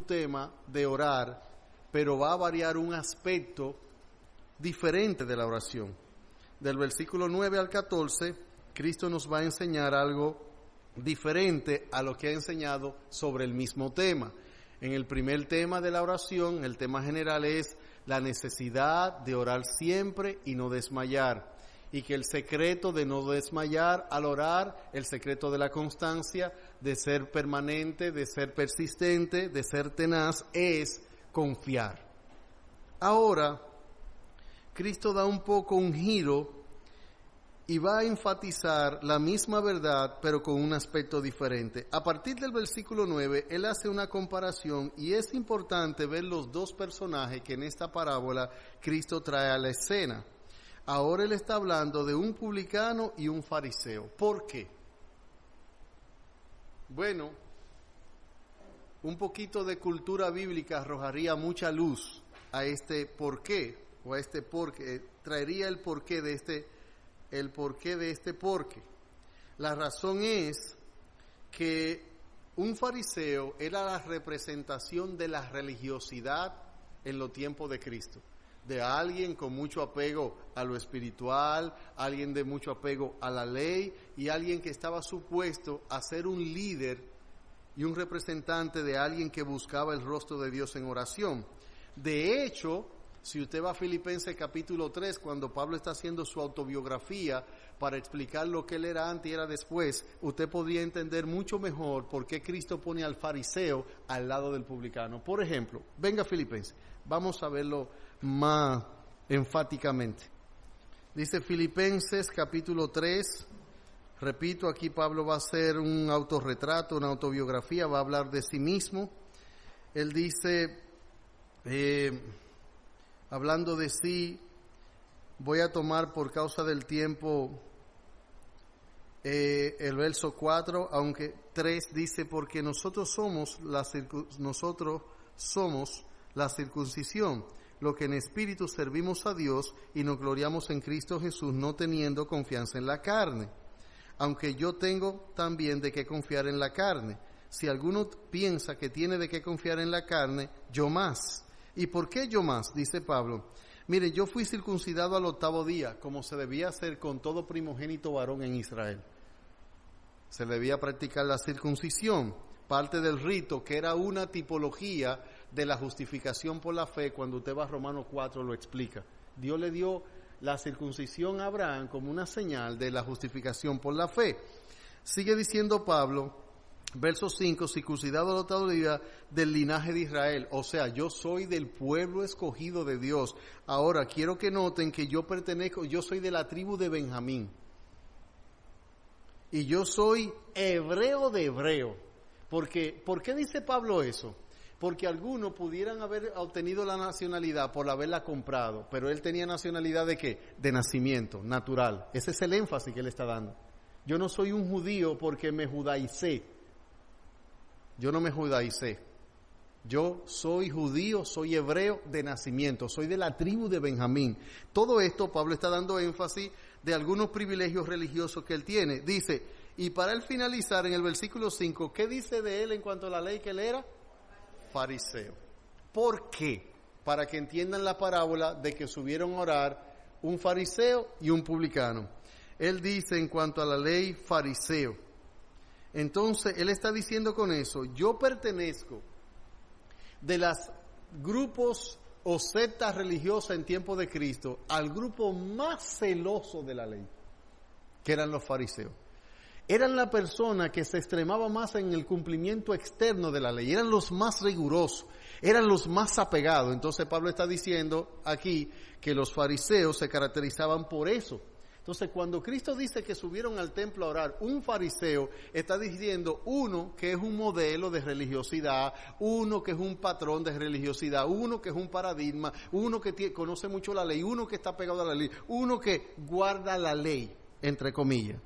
tema de orar, pero va a variar un aspecto diferente de la oración. Del versículo 9 al 14, Cristo nos va a enseñar algo diferente a lo que ha enseñado sobre el mismo tema. En el primer tema de la oración, el tema general es la necesidad de orar siempre y no desmayar. Y que el secreto de no desmayar al orar, el secreto de la constancia, de ser permanente, de ser persistente, de ser tenaz, es confiar. Ahora, Cristo da un poco un giro y va a enfatizar la misma verdad, pero con un aspecto diferente. A partir del versículo 9, Él hace una comparación y es importante ver los dos personajes que en esta parábola Cristo trae a la escena. Ahora Él está hablando de un publicano y un fariseo. ¿Por qué? Bueno, un poquito de cultura bíblica arrojaría mucha luz a este por qué, o a este porqué, traería el porqué de este porqué. La razón es que un fariseo era la representación de la religiosidad en los tiempos de Cristo, de alguien con mucho apego a lo espiritual, alguien de mucho apego a la ley y alguien que estaba supuesto a ser un líder y un representante de alguien que buscaba el rostro de Dios en oración. De hecho, si usted va a Filipenses capítulo 3, cuando Pablo está haciendo su autobiografía para explicar lo que él era antes y era después, usted podría entender mucho mejor por qué Cristo pone al fariseo al lado del publicano. Por ejemplo, venga Filipenses, vamos a verlo más enfáticamente. Dice Filipenses capítulo 3, repito, aquí Pablo va a hacer un autorretrato, una autobiografía, va a hablar de sí mismo. Él dice, hablando de sí, voy a tomar por causa del tiempo el verso 4, aunque 3 dice, porque nosotros somos la circuncisión, lo que en espíritu servimos a Dios y nos gloriamos en Cristo Jesús, no teniendo confianza en la carne. Aunque yo tengo también de qué confiar en la carne. Si alguno piensa que tiene de qué confiar en la carne, yo más. ¿Y por qué yo más? Dice Pablo. Mire, yo fui circuncidado al 8º día, como se debía hacer con todo primogénito varón en Israel. Se debía practicar la circuncisión, parte del rito, que era una tipología de la justificación por la fe. Cuando usted va a Romanos 4 lo explica. Dios le dio la circuncisión a Abraham como una señal de la justificación por la fe. Sigue diciendo Pablo, verso 5, circuncidado al 8º día del linaje de Israel. O sea, yo soy del pueblo escogido de Dios. Ahora, quiero que noten que yo soy de la tribu de Benjamín. Y yo soy hebreo de hebreo. ¿Por qué dice Pablo eso? Porque algunos pudieran haber obtenido la nacionalidad por haberla comprado, pero él tenía nacionalidad ¿de qué? De nacimiento, natural. Ese es el énfasis que él está dando. Yo no soy un judío porque me judaicé. Yo no me judaicé. Yo soy judío, soy hebreo de nacimiento, soy de la tribu de Benjamín. Todo esto Pablo está dando énfasis de algunos privilegios religiosos que él tiene. Dice, y para él finalizar en el versículo 5, ¿qué dice de él en cuanto a la ley que él era? Fariseo. ¿Por qué? Para que entiendan la parábola de que subieron a orar un fariseo y un publicano. Él dice en cuanto a la ley, fariseo. Entonces, él está diciendo con eso, yo pertenezco de los grupos o sectas religiosas en tiempo de Cristo al grupo más celoso de la ley, que eran los fariseos. Eran la persona que se extremaba más en el cumplimiento externo de la ley, eran los más rigurosos, eran los más apegados. Entonces Pablo está diciendo aquí que los fariseos se caracterizaban por eso. Entonces cuando Cristo dice que subieron al templo a orar, un fariseo está diciendo uno que es un modelo de religiosidad, uno que es un patrón de religiosidad, uno que es un paradigma, uno que conoce mucho la ley, uno que está pegado a la ley, uno que guarda la ley, entre comillas.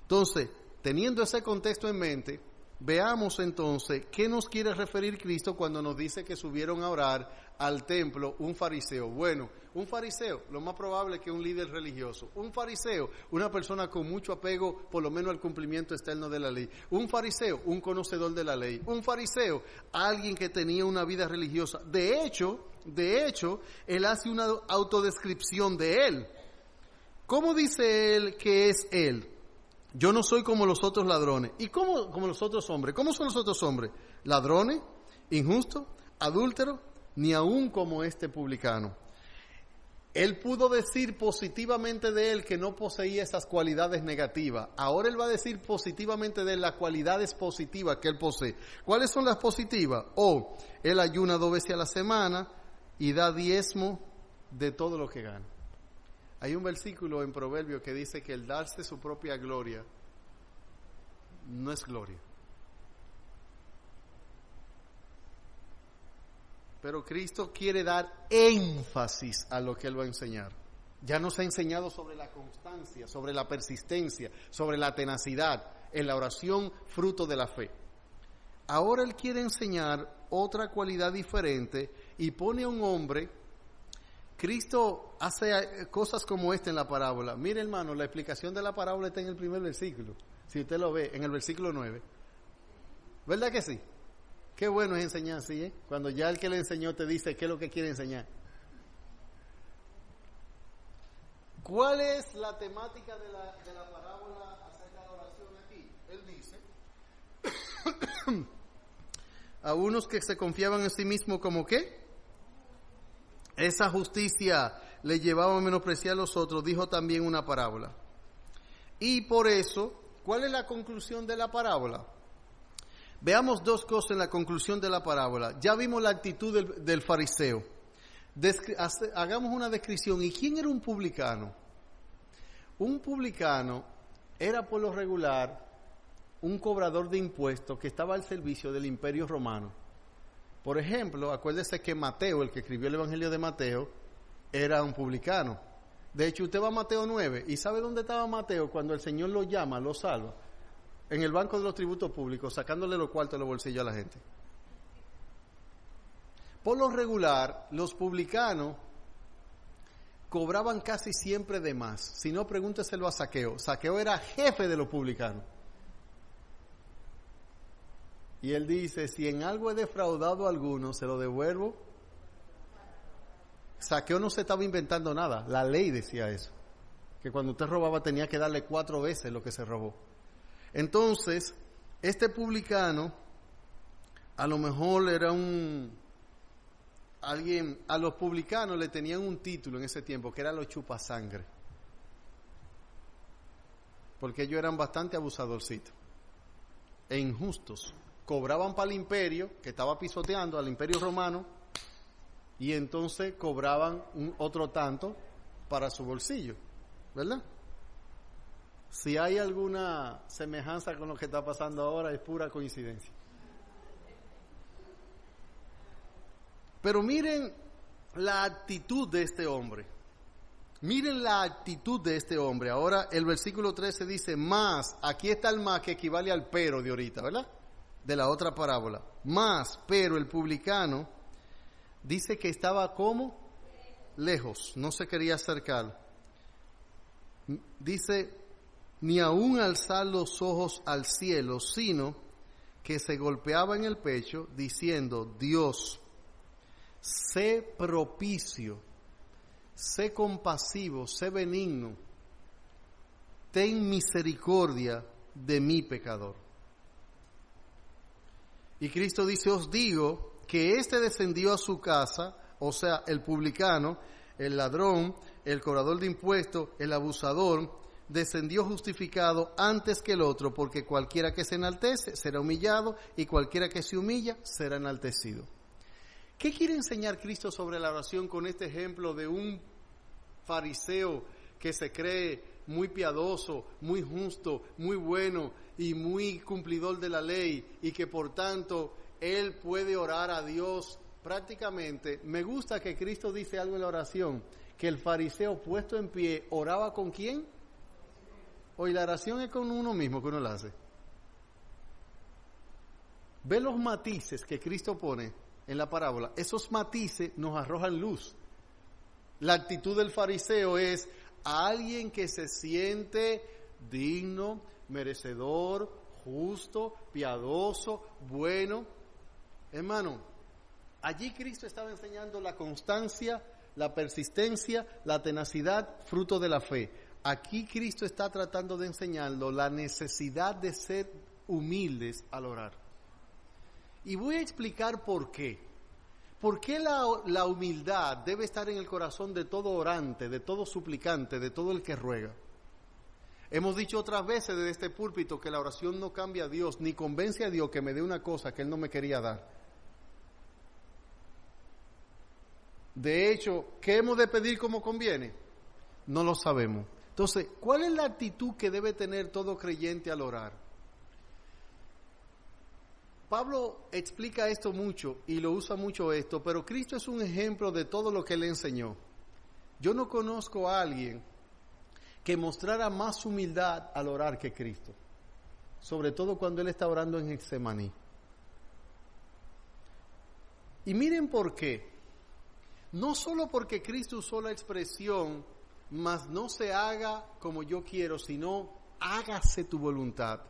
Entonces, teniendo ese contexto en mente, veamos entonces qué nos quiere referir Cristo cuando nos dice que subieron a orar al templo un fariseo. Bueno, un fariseo, lo más probable es que un líder religioso. Un fariseo, una persona con mucho apego, por lo menos al cumplimiento externo de la ley. Un fariseo, un conocedor de la ley. Un fariseo, alguien que tenía una vida religiosa. De hecho, él hace una autodescripción de él. ¿Cómo dice él que es él? Yo no soy como los otros ladrones. ¿Y cómo como los otros hombres? ¿Cómo son los otros hombres? Ladrones, injustos, adúlteros, ni aún como este publicano. Él pudo decir positivamente de él que no poseía esas cualidades negativas. Ahora él va a decir positivamente de él las cualidades positivas que él posee. ¿Cuáles son las positivas? Él ayuna 2 veces a la semana y da diezmo de todo lo que gana. Hay un versículo en Proverbios que dice que el darse su propia gloria no es gloria. Pero Cristo quiere dar énfasis a lo que Él va a enseñar. Ya nos ha enseñado sobre la constancia, sobre la persistencia, sobre la tenacidad, en la oración fruto de la fe. Ahora Él quiere enseñar otra cualidad diferente y pone a un hombre. Cristo hace cosas como esta en la parábola. Mire, hermano, la explicación de la parábola está en el primer versículo. Si usted lo ve, en el versículo 9. ¿Verdad que sí? Qué bueno es enseñar así, ¿eh? Cuando ya el que le enseñó te dice qué es lo que quiere enseñar. ¿Cuál es la temática de la parábola acerca de la oración aquí? Él dice a unos que se confiaban en sí mismos como ¿qué? Esa justicia le llevaba a menospreciar a los otros, dijo también una parábola. Y por eso, ¿cuál es la conclusión de la parábola? Veamos 2 cosas en la conclusión de la parábola. Ya vimos la actitud del fariseo. Hagamos una descripción. ¿Y quién era un publicano? Un publicano era por lo regular un cobrador de impuestos que estaba al servicio del Imperio Romano. Por ejemplo, acuérdese que Mateo, el que escribió el Evangelio de Mateo, era un publicano. De hecho, usted va a Mateo 9 y ¿sabe dónde estaba Mateo cuando el Señor lo llama, lo salva? En el banco de los tributos públicos, sacándole los cuartos de los bolsillos a la gente. Por lo regular, los publicanos cobraban casi siempre de más. Si no, pregúnteselo a Zaqueo. Zaqueo era jefe de los publicanos. Y él dice, si en algo he defraudado a alguno, se lo devuelvo. Zaqueo no se estaba inventando nada. La ley decía eso. Que cuando usted robaba tenía que darle 4 veces lo que se robó. Entonces, este publicano, a lo mejor era a los publicanos le tenían un título en ese tiempo, que era los chupasangre. Porque ellos eran bastante abusadorcitos e injustos. Cobraban para el imperio, que estaba pisoteando al imperio romano, y entonces cobraban otro tanto para su bolsillo, ¿verdad? Si hay alguna semejanza con lo que está pasando ahora, es pura coincidencia. Pero miren la actitud de este hombre. Miren la actitud de este hombre. Ahora el versículo 13 dice, más, aquí está el más que equivale al pero de ahorita, ¿verdad? De la otra parábola. Más, pero el publicano dice que estaba como lejos, no se quería acercar. Dice, ni aún alzar los ojos al cielo, sino que se golpeaba en el pecho diciendo, Dios, sé propicio, sé compasivo, sé benigno, ten misericordia de mi pecador. Y Cristo dice, os digo que éste descendió a su casa, o sea, el publicano, el ladrón, el cobrador de impuestos, el abusador, descendió justificado antes que el otro, porque cualquiera que se enaltece será humillado y cualquiera que se humilla será enaltecido. ¿Qué quiere enseñar Cristo sobre la oración con este ejemplo de un fariseo que se cree muy piadoso, muy justo, muy bueno y muy cumplidor de la ley y que por tanto él puede orar a Dios prácticamente? Me gusta que Cristo dice algo en la oración, que el fariseo puesto en pie oraba ¿con quién? Hoy la oración es con uno mismo que uno la hace. Ve los matices que Cristo pone en la parábola. Esos matices nos arrojan luz. La actitud del fariseo es alguien que se siente digno, merecedor, justo, piadoso, bueno. Hermano, allí Cristo estaba enseñando la constancia, la persistencia, la tenacidad, fruto de la fe. Aquí Cristo está tratando de enseñarlo la necesidad de ser humildes al orar. Y voy a explicar por qué. ¿Por qué la humildad debe estar en el corazón de todo orante, de todo suplicante, de todo el que ruega? Hemos dicho otras veces desde este púlpito que la oración no cambia a Dios, ni convence a Dios que me dé una cosa que Él no me quería dar. De hecho, ¿qué hemos de pedir como conviene? No lo sabemos. Entonces, ¿cuál es la actitud que debe tener todo creyente al orar? Pablo explica esto mucho y lo usa mucho esto, pero Cristo es un ejemplo de todo lo que Él enseñó. Yo no conozco a alguien que mostrara más humildad al orar que Cristo, sobre todo cuando Él está orando en Getsemaní. Y miren por qué. No solo porque Cristo usó la expresión, mas no se haga como yo quiero, sino hágase tu voluntad.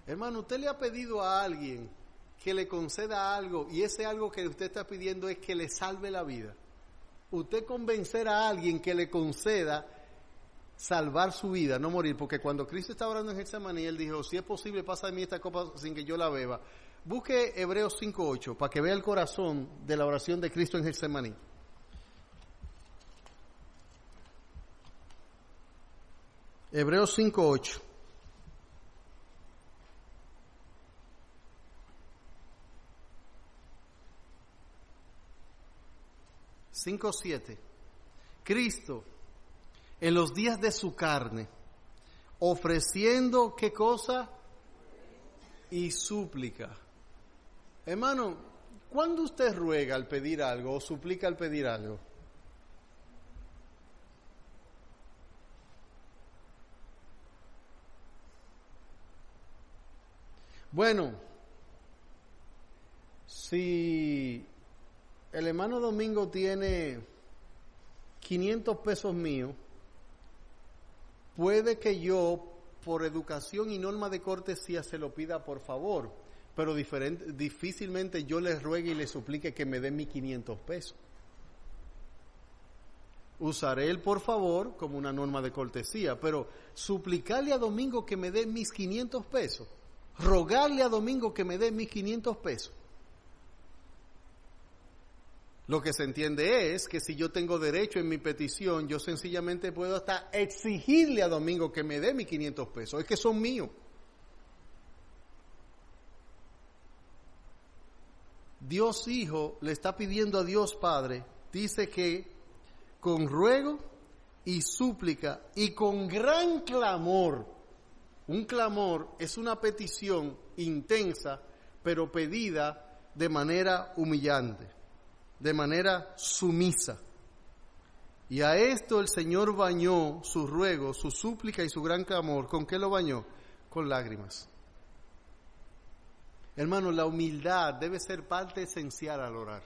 Hermano, usted le ha pedido a alguien que le conceda algo y ese algo que usted está pidiendo es que le salve la vida. Usted convencer a alguien que le conceda salvar su vida, no morir, porque cuando Cristo estaba orando en Getsemaní, Él dijo, si es posible, pasa de mí esta copa sin que yo la beba. Busque Hebreos 5:8 para que vea el corazón de la oración de Cristo en Getsemaní. Hebreos 5:8. 5:7. Cristo, en los días de su carne, ofreciendo, ¿qué cosa? Y súplica. Hermano, ¿cuándo usted ruega al pedir algo o suplica al pedir algo? Bueno, si el hermano Domingo tiene 500 pesos míos, puede que yo, por educación y norma de cortesía, se lo pida por favor, pero difícilmente yo le ruegue y le suplique que me dé mis 500 pesos. Usaré el por favor como una norma de cortesía, pero suplicarle a Domingo que me dé mis 500 pesos, rogarle a Domingo que me dé mis 500 pesos. Lo que se entiende es que si yo tengo derecho en mi petición, yo sencillamente puedo hasta exigirle a Domingo que me dé mis 500 pesos. Es que son míos. Dios Hijo le está pidiendo a Dios Padre, dice que con ruego y súplica y con gran clamor. Un clamor es una petición intensa, pero pedida de manera humillante, de manera sumisa. Y a esto el Señor bañó su ruego, su súplica y su gran clamor. ¿Con qué lo bañó? Con lágrimas. Hermano, la humildad debe ser parte esencial al orar.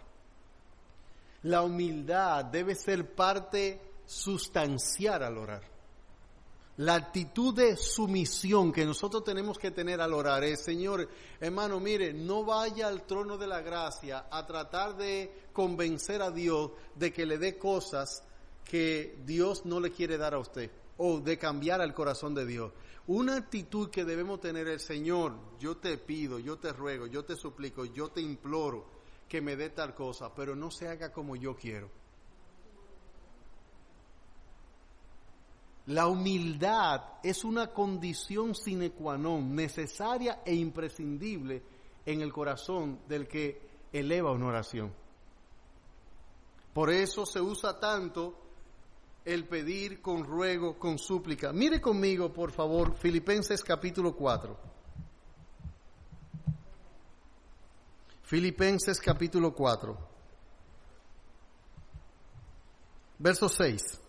La humildad debe ser parte sustancial al orar. La actitud de sumisión que nosotros tenemos que tener al orar es, Señor, hermano, mire, no vaya al trono de la gracia a tratar de convencer a Dios de que le dé cosas que Dios no le quiere dar a usted, o de cambiar al corazón de Dios. Una actitud que debemos tener es, Señor, yo te pido, yo te ruego, yo te suplico, yo te imploro que me dé tal cosa, pero no se haga como yo quiero. La humildad es una condición sine qua non, necesaria e imprescindible en el corazón del que eleva una oración. Por eso se usa tanto el pedir con ruego, con súplica. Mire conmigo, por favor, Filipenses capítulo 4. Filipenses capítulo 4. Verso 6.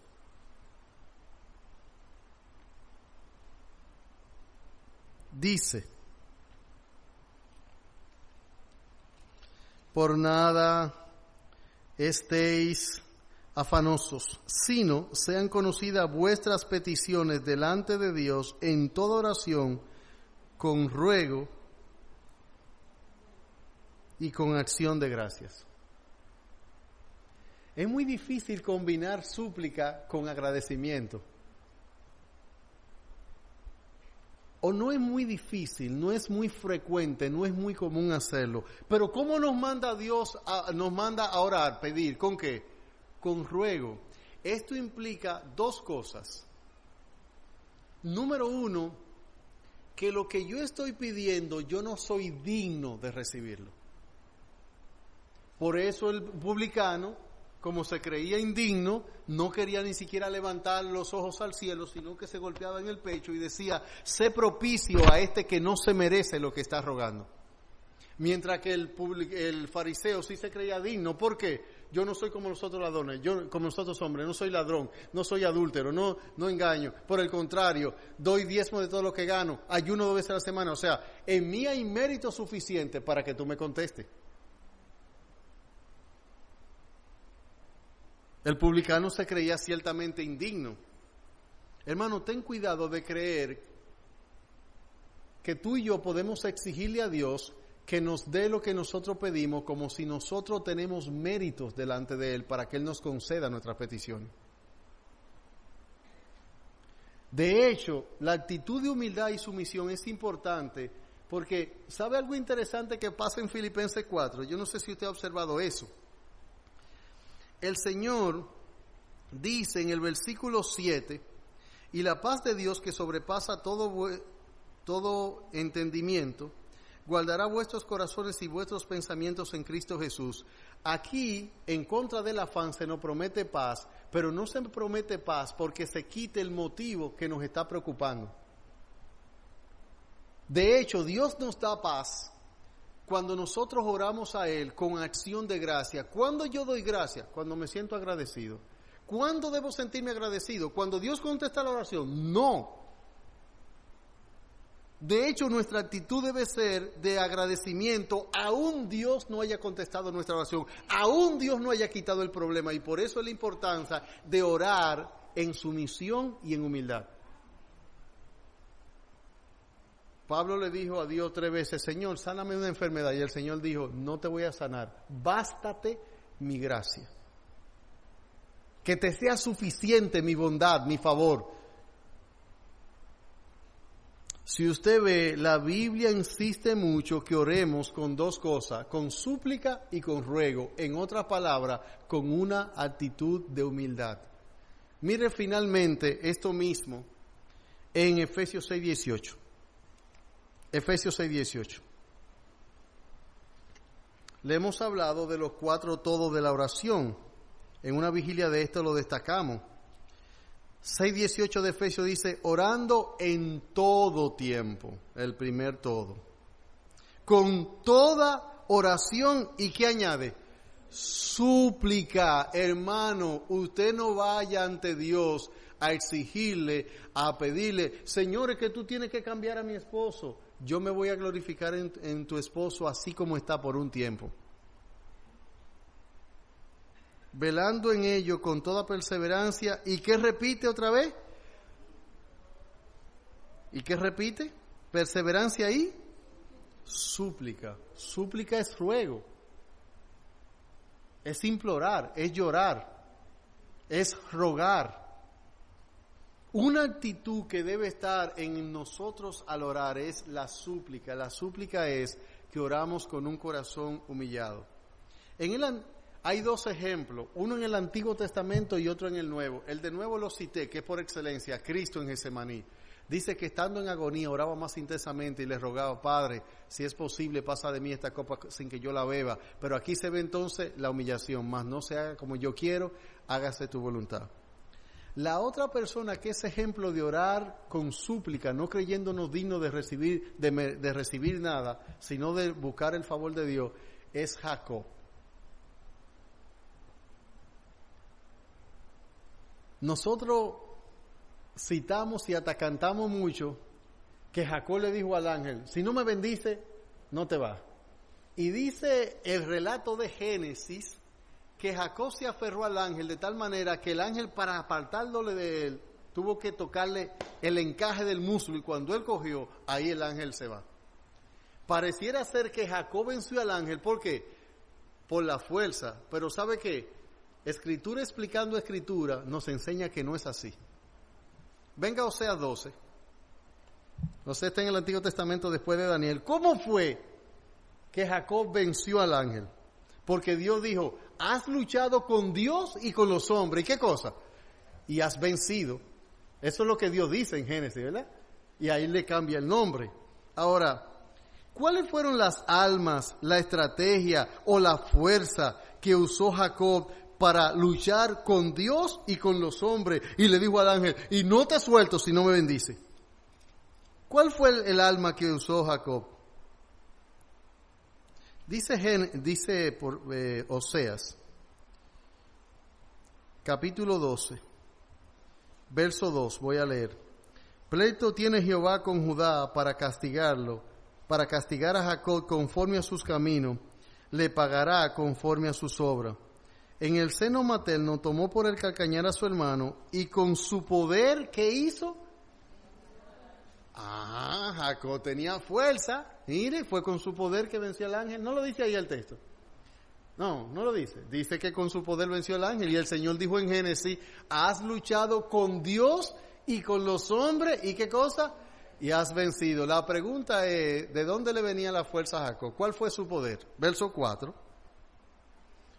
Dice, por nada estéis afanosos, sino sean conocidas vuestras peticiones delante de Dios en toda oración, con ruego y con acción de gracias. Es muy difícil combinar súplica con agradecimiento. O no es muy difícil, no es muy frecuente, no es muy común hacerlo. Pero ¿cómo nos manda Dios, nos manda a orar, pedir? ¿Con qué? Con ruego. Esto implica dos cosas. Número uno, que lo que yo estoy pidiendo, yo no soy digno de recibirlo. Por eso el publicano, como se creía indigno, no quería ni siquiera levantar los ojos al cielo, sino que se golpeaba en el pecho y decía, sé propicio a este que no se merece lo que está rogando. Mientras que el fariseo sí se creía digno. ¿Por qué? Yo no soy como los otros ladrones, yo como los otros hombres, no soy ladrón, no soy adúltero, no engaño. Por el contrario, doy diezmo de todo lo que gano, ayuno 2 veces a la semana. O sea, en mí hay mérito suficiente para que tú me contestes. El publicano se creía ciertamente indigno. Hermano, ten cuidado de creer que tú y yo podemos exigirle a Dios que nos dé lo que nosotros pedimos como si nosotros tenemos méritos delante de Él para que Él nos conceda nuestras peticiones. De hecho, la actitud de humildad y sumisión es importante porque, ¿sabe algo interesante que pasa en Filipenses 4? Yo no sé si usted ha observado eso. El Señor dice en el versículo 7, y la paz de Dios que sobrepasa todo entendimiento, guardará vuestros corazones y vuestros pensamientos en Cristo Jesús. Aquí, en contra del afán, se nos promete paz, pero no se promete paz porque se quite el motivo que nos está preocupando. De hecho, Dios nos da paz cuando nosotros oramos a Él con acción de gracia. ¿Cuándo yo doy gracia? Cuando me siento agradecido. ¿Cuándo debo sentirme agradecido? ¿Cuando Dios contesta la oración? No. De hecho, nuestra actitud debe ser de agradecimiento, aún Dios no haya contestado nuestra oración, aún Dios no haya quitado el problema. Y por eso es la importancia de orar en sumisión y en humildad. Pablo le dijo a Dios 3 veces, Señor, sáname una enfermedad. Y el Señor dijo, no te voy a sanar, bástate mi gracia. Que te sea suficiente mi bondad, mi favor. Si usted ve, la Biblia insiste mucho que oremos con 2 cosas, con súplica y con ruego. En otras palabras, con una actitud de humildad. Mire finalmente esto mismo en Efesios 6:18. Efesios 6:18. Le hemos hablado de los 4 todos de la oración. En una vigilia de esto lo destacamos. 6:18 de Efesios dice, orando en todo tiempo, el primer todo. Con toda oración, ¿y qué añade? Súplica. Hermano, usted no vaya ante Dios a exigirle, a pedirle, Señor, es que tú tienes que cambiar a mi esposo. Yo me voy a glorificar en tu esposo así como está por un tiempo. Velando en ello con toda perseverancia. ¿Y qué repite otra vez? ¿Y qué repite? Perseverancia y súplica. Súplica es ruego. Es implorar, es llorar, es rogar. Una actitud que debe estar en nosotros al orar es la súplica. La súplica es que oramos con un corazón humillado. Hay 2 ejemplos, uno en el Antiguo Testamento y otro en el Nuevo. El de Nuevo lo cité, que es por excelencia, Cristo en Getsemaní. Dice que estando en agonía oraba más intensamente y le rogaba, Padre, si es posible, pasa de mí esta copa sin que yo la beba. Pero aquí se ve entonces la humillación, mas no se haga como yo quiero, hágase tu voluntad. La otra persona que es ejemplo de orar con súplica, no creyéndonos dignos de recibir nada, sino de buscar el favor de Dios, es Jacob. Nosotros citamos y atacantamos mucho que Jacob le dijo al ángel, si no me bendice, no te vas. Y dice el relato de Génesis que Jacob se aferró al ángel de tal manera que el ángel, para apartarlo de él, tuvo que tocarle el encaje del muslo, y cuando él cogió, ahí el ángel se va. Pareciera ser que Jacob venció al ángel. ¿Por qué? Por la fuerza. Pero ¿sabe qué? Escritura explicando escritura nos enseña que no es así. Venga Oseas 12. Oseas está en el Antiguo Testamento después de Daniel. ¿Cómo fue que Jacob venció al ángel? Porque Dios dijo, has luchado con Dios y con los hombres. ¿Y qué cosa? Y has vencido. Eso es lo que Dios dice en Génesis, ¿verdad? Y ahí le cambia el nombre. Ahora, ¿cuáles fueron las almas, la estrategia o la fuerza que usó Jacob para luchar con Dios y con los hombres? Y le dijo al ángel, y no te suelto si no me bendice. ¿Cuál fue el alma que usó Jacob? Dice por Oseas, capítulo 12, verso 2, voy a leer. Pleito tiene Jehová con Judá para castigarlo, para castigar a Jacob conforme a sus caminos, le pagará conforme a sus obras. En el seno materno tomó por el calcañar a su hermano, y con su poder, ¿qué hizo? Jacob tenía fuerza. Mire, fue con su poder que venció al ángel. No lo dice ahí el texto. No lo dice. Dice que con su poder venció al ángel. Y el Señor dijo en Génesis, has luchado con Dios y con los hombres. ¿Y qué cosa? Y has vencido. La pregunta es, ¿de dónde le venía la fuerza a Jacob? ¿Cuál fue su poder? Verso 4.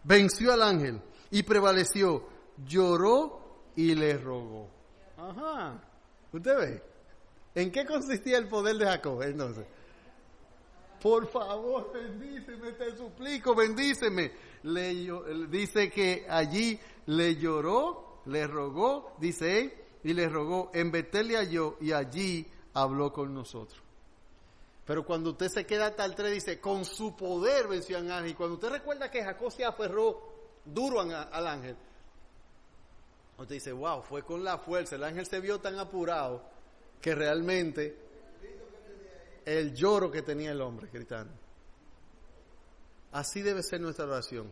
Venció al ángel y prevaleció. Lloró y le rogó. ¿Usted ve? ¿En qué consistía el poder de Jacob entonces? Por favor, bendíceme, te suplico, bendíceme. Dice que allí le lloró, le rogó, dice él, y le rogó, en Betel le halló, y allí habló con nosotros. Pero cuando usted se queda hasta el 3, dice, con su poder venció al ángel. Y cuando usted recuerda que Jacob se aferró duro al ángel, usted dice, wow, fue con la fuerza. El ángel se vio tan apurado que realmente el lloro que tenía el hombre gritando. Así debe ser nuestra oración.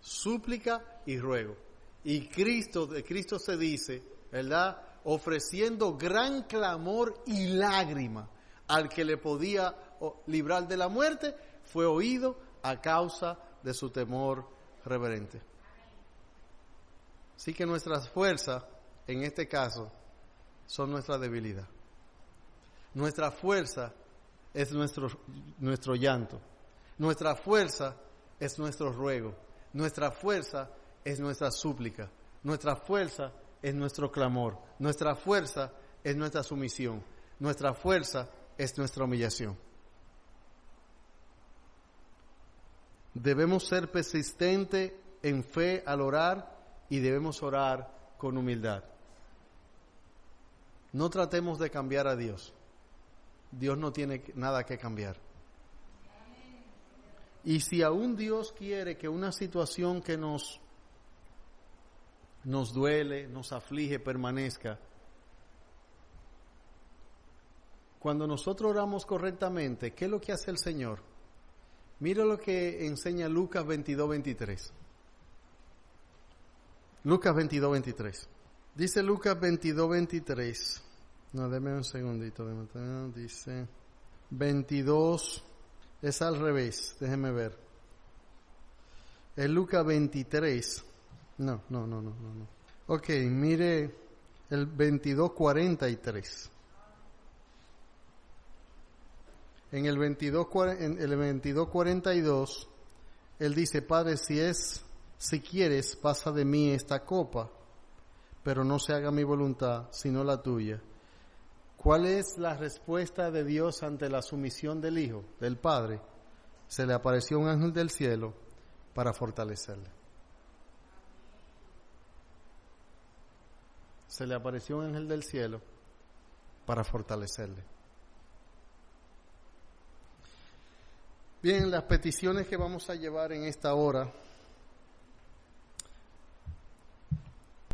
Súplica y ruego. Y de Cristo se dice, ¿verdad? Ofreciendo gran clamor y lágrima al que le podía librar de la muerte, fue oído a causa de su temor reverente. Así que nuestras fuerzas, en este caso, son nuestra debilidad. Nuestra fuerza es nuestro llanto. Nuestra fuerza es nuestro ruego. Nuestra fuerza es nuestra súplica. Nuestra fuerza es nuestro clamor. Nuestra fuerza es nuestra sumisión. Nuestra fuerza es nuestra humillación. Debemos ser persistentes en fe al orar y debemos orar con humildad. No tratemos de cambiar a Dios. Dios no tiene nada que cambiar. Y si aún Dios quiere que una situación que nos duele, nos aflige, permanezca, cuando nosotros oramos correctamente, ¿qué es lo que hace el Señor? Mira lo que enseña Lucas 22:23. Lucas 22:23. Dice Lucas 22:23. No, deme un segundito. Dice 22. Es al revés. Déjeme ver. Es Lucas 23. No. Ok, mire el 22:43. En el 22:42, él dice, Padre, si quieres, pasa de mí esta copa, pero no se haga mi voluntad, sino la tuya. ¿Cuál es la respuesta de Dios ante la sumisión del Hijo, del Padre? Se le apareció un ángel del cielo para fortalecerle. Se le apareció un ángel del cielo para fortalecerle. Bien, las peticiones que vamos a llevar en esta hora